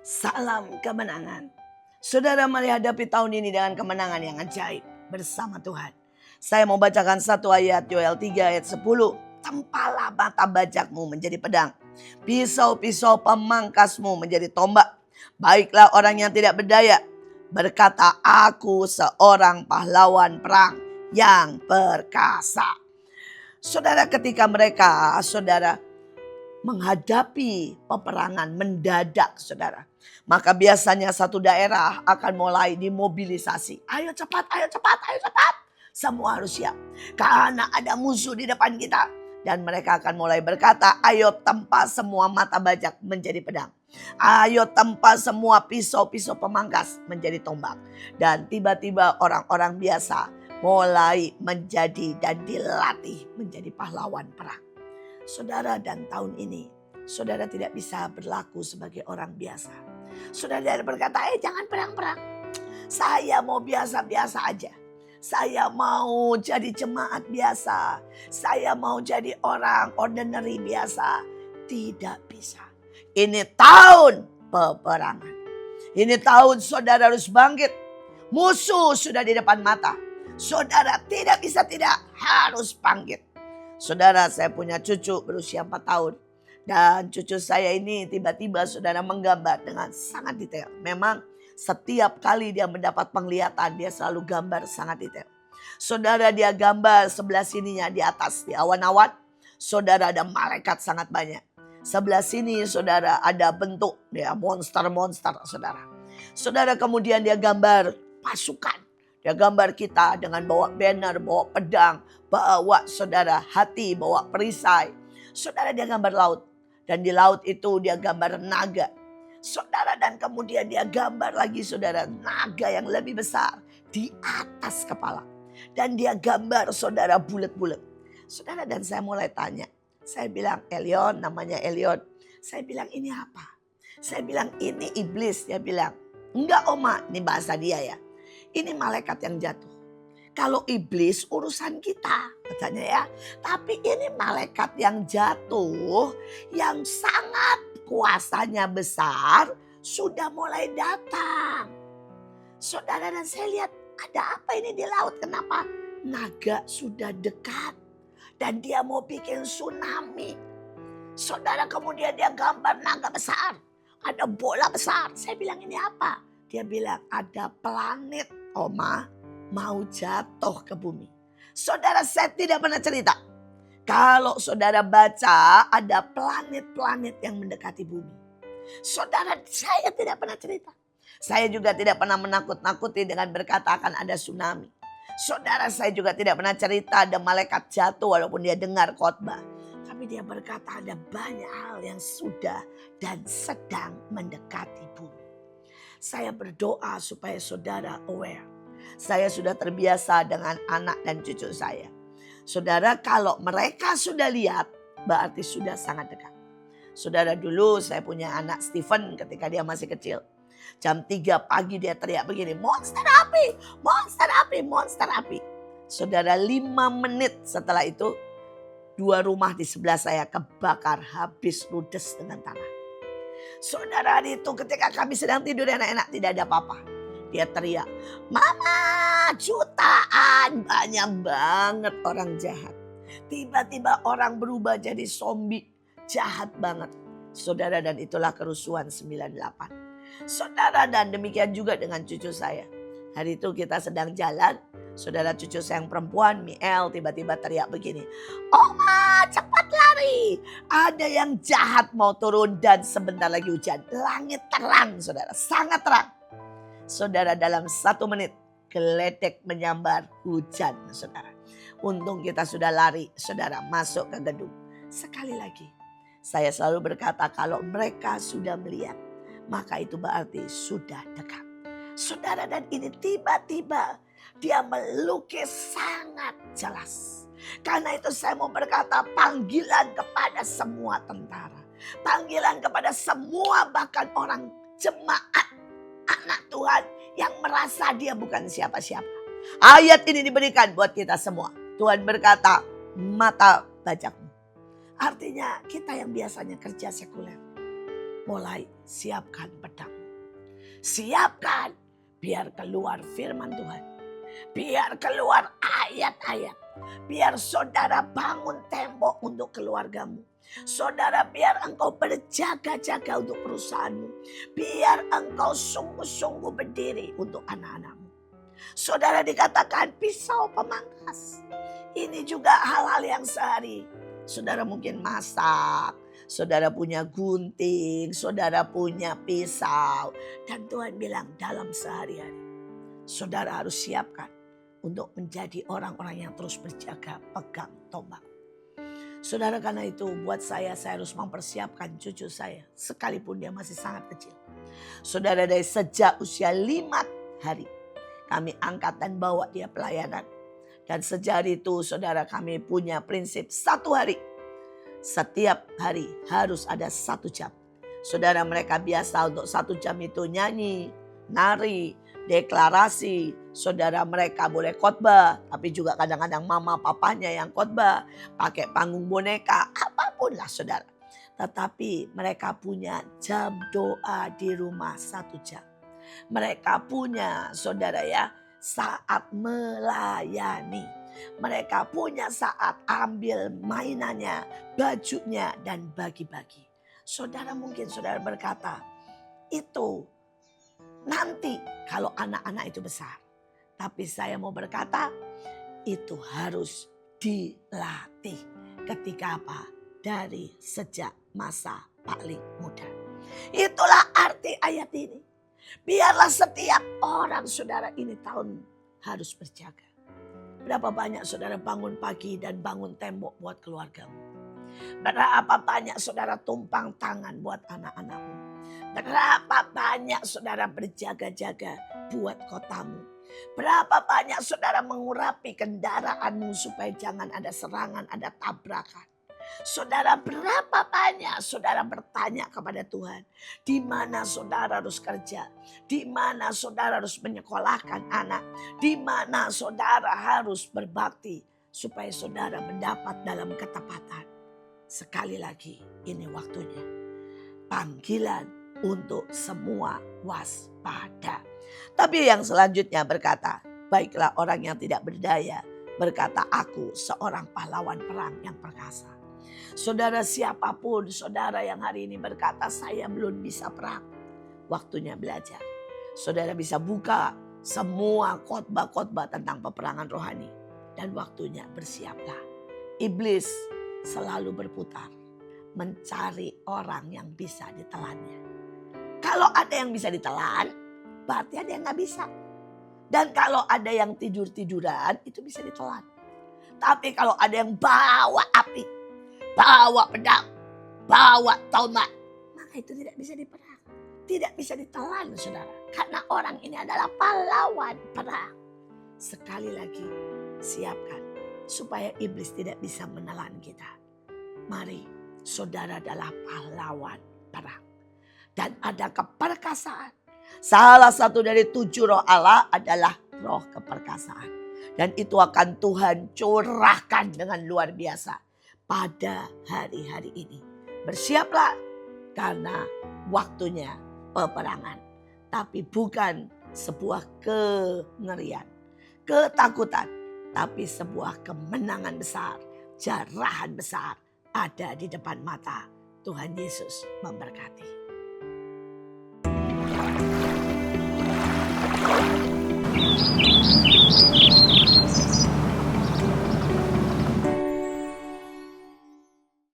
Salam kemenangan. Saudara, mari hadapi tahun ini dengan kemenangan yang ajaib bersama Tuhan. Saya mau bacakan satu ayat, Yoel 3 ayat 10. Tempalah mata bajakmu menjadi pedang, pisau-pisau pemangkasmu menjadi tombak. Baiklah orang yang tidak berdaya berkata, aku seorang pahlawan perang yang perkasa. Saudara, ketika saudara menghadapi peperangan mendadak, saudara, maka biasanya satu daerah akan mulai dimobilisasi. Ayo cepat, ayo cepat, ayo cepat. Semua harus siap. Karena ada musuh di depan kita. Dan mereka akan mulai berkata, ayo tempa semua mata bajak menjadi pedang. Ayo tempa semua pisau-pisau pemangkas menjadi tombak. Dan tiba-tiba orang-orang biasa mulai menjadi dan dilatih menjadi pahlawan perang. Saudara, dan tahun ini saudara tidak bisa berlaku sebagai orang biasa. Saudara berkata, jangan perang-perang. Saya mau biasa-biasa aja. Saya mau jadi jemaat biasa. Saya mau jadi orang ordinary biasa. Tidak bisa. Ini tahun peperangan. Ini tahun saudara harus bangkit. Musuh sudah di depan mata. Saudara tidak bisa tidak, harus bangkit. Saudara, saya punya cucu berusia 4 tahun. Dan cucu saya ini tiba-tiba saudara menggambar dengan sangat detail. Memang setiap kali dia mendapat penglihatan, dia selalu gambar sangat detail. Saudara, dia gambar sebelah sininya di atas, di awan-awan. Saudara, ada malaikat sangat banyak. Sebelah sini saudara ada bentuk ya, monster-monster, saudara. Saudara, kemudian dia gambar pasukan. Dia gambar kita dengan bawa banner, bawa pedang, bawa saudara hati, bawa perisai. Saudara, dia gambar laut. Dan di laut itu dia gambar naga. Saudara, dan kemudian dia gambar lagi saudara naga yang lebih besar di atas kepala. Dan dia gambar saudara bulat-bulat. Saudara, dan saya mulai tanya. Saya bilang, Elion, namanya Elion. Saya bilang, ini apa? Saya bilang, ini iblis. Dia bilang, enggak Oma, ini bahasa dia ya. Ini malaikat yang jatuh. Kalau iblis urusan kita, katanya ya. Tapi ini malaikat yang jatuh, yang sangat kuasanya besar, sudah mulai datang. Saudara, dan saya lihat ada apa ini di laut? Kenapa? Naga sudah dekat. Dan dia mau bikin tsunami. Saudara, kemudian dia gambar naga besar. Ada bola besar. Saya bilang, ini apa? Dia bilang, ada planet, Oma, mau jatuh ke bumi. Saudara, saya tidak pernah cerita. Kalau saudara baca, ada planet-planet yang mendekati bumi. Saudara, saya tidak pernah cerita. Saya juga tidak pernah menakut-nakuti dengan berkata akan ada tsunami. Saudara, saya juga tidak pernah cerita ada malaikat jatuh walaupun dia dengar khotbah. Tapi dia berkata ada banyak hal yang sudah dan sedang mendekati bumi. Saya berdoa supaya saudara aware. Saya sudah terbiasa dengan anak dan cucu saya. Saudara, kalau mereka sudah lihat, berarti sudah sangat dekat. Saudara, dulu saya punya anak Stephen ketika dia masih kecil. Jam 3 pagi dia teriak begini, monster api, monster api, monster api. Saudara, 5 menit setelah itu, 2 rumah di sebelah saya kebakar habis ludes dengan tanah. Saudara, itu ketika kami sedang tidur enak-enak, tidak ada apa-apa. Dia teriak, mama, jutaan, banyak banget orang jahat. Tiba-tiba orang berubah jadi zombie, jahat banget. Saudara, dan itulah kerusuhan 98. Saudara, dan demikian juga dengan cucu saya. Hari itu kita sedang jalan, saudara, cucu saya yang perempuan, Miel, tiba-tiba teriak begini, Oma, cepat lari. Ada yang jahat mau turun dan sebentar lagi hujan. Langit terang, saudara, sangat terang. Saudara, dalam 1 menit geledek menyambar hujan, saudara. Untung kita sudah lari, saudara, masuk ke gedung. Sekali lagi, saya selalu berkata kalau mereka sudah melihat, maka itu berarti sudah dekat. Saudara, dan ini tiba-tiba dia melukis sangat jelas. Karena itu saya mau berkata panggilan kepada semua tentara. Panggilan kepada semua bahkan orang jemaat anak Tuhan yang merasa dia bukan siapa-siapa. Ayat ini diberikan buat kita semua. Tuhan berkata, mata bajakmu. Artinya kita yang biasanya kerja sekuler mulai siapkan pedang. Siapkan biar keluar firman Tuhan. Biar keluar ayat-ayat. Biar saudara bangun tembok untuk keluargamu. Saudara, biar engkau berjaga-jaga untuk perusahaanmu. Biar engkau sungguh-sungguh berdiri untuk anak-anakmu. Saudara, dikatakan pisau pemangkas. Ini juga hal-hal yang sehari. Saudara mungkin masak. Saudara punya gunting. Saudara punya pisau. Dan Tuhan bilang dalam sehari-hari, saudara harus siapkan untuk menjadi orang-orang yang terus berjaga pegang tombak. Saudara, karena itu buat saya harus mempersiapkan cucu saya sekalipun dia masih sangat kecil. Saudara, dari sejak usia 5 hari kami angkat dan bawa dia pelayanan. Dan sejak itu saudara, kami punya prinsip 1 hari. Setiap hari harus ada 1 jam. Saudara, mereka biasa untuk 1 jam itu nyanyi, nari, deklarasi. Saudara, mereka boleh khotbah, tapi juga kadang-kadang mama papanya yang khotbah, pakai panggung boneka, apapun lah saudara. Tetapi mereka punya jam doa di rumah 1 jam. Mereka punya saudara ya saat melayani. Mereka punya saat ambil mainannya, bajunya dan bagi-bagi. Saudara, mungkin saudara berkata, itu nanti kalau anak-anak itu besar. Tapi saya mau berkata, itu harus dilatih. Ketika apa? Dari sejak masa paling muda. Itulah arti ayat ini. Biarlah setiap orang saudara ini tahun harus berjaga. Berapa banyak saudara bangun pagi dan bangun tembok buat keluargamu. Berapa banyak saudara tumpang tangan buat anak-anakmu. Berapa banyak saudara berjaga-jaga buat kotamu. Berapa banyak saudara mengurapi kendaraanmu supaya jangan ada serangan, ada tabrakan. Saudara, berapa banyak saudara bertanya kepada Tuhan. Di mana saudara harus kerja. Di mana saudara harus menyekolahkan anak. Di mana saudara harus berbakti. Supaya saudara mendapat dalam ketepatan. Sekali lagi, ini waktunya. Panggilan untuk semua waspada. Tapi yang selanjutnya berkata, baiklah orang yang tidak berdaya, berkata aku seorang pahlawan perang yang perkasa. Saudara, siapapun saudara yang hari ini berkata saya belum bisa perang, waktunya belajar. Saudara bisa buka semua khotbah-khotbah tentang peperangan rohani. Dan waktunya bersiaplah. Iblis selalu berputar mencari orang yang bisa ditelannya. Kalau ada yang bisa ditelan, berarti ada yang gak bisa. Dan kalau ada yang tidur-tiduran, itu bisa ditelan. Tapi kalau ada yang bawa api, bawa pedang, bawa tombak, maka itu tidak bisa diperang. Tidak bisa ditelan saudara. Karena orang ini adalah pahlawan perang. Sekali lagi, siapkan supaya iblis tidak bisa menelan kita. Mari, saudara adalah pahlawan perang. Dan ada keperkasaan. Salah satu dari 7 roh Allah adalah roh keperkasaan. Dan itu akan Tuhan curahkan dengan luar biasa pada hari-hari ini. Bersiaplah karena waktunya peperangan. Tapi bukan sebuah kengerian, ketakutan. Tapi sebuah kemenangan besar, jarahan besar ada di depan mata. Tuhan Yesus memberkati.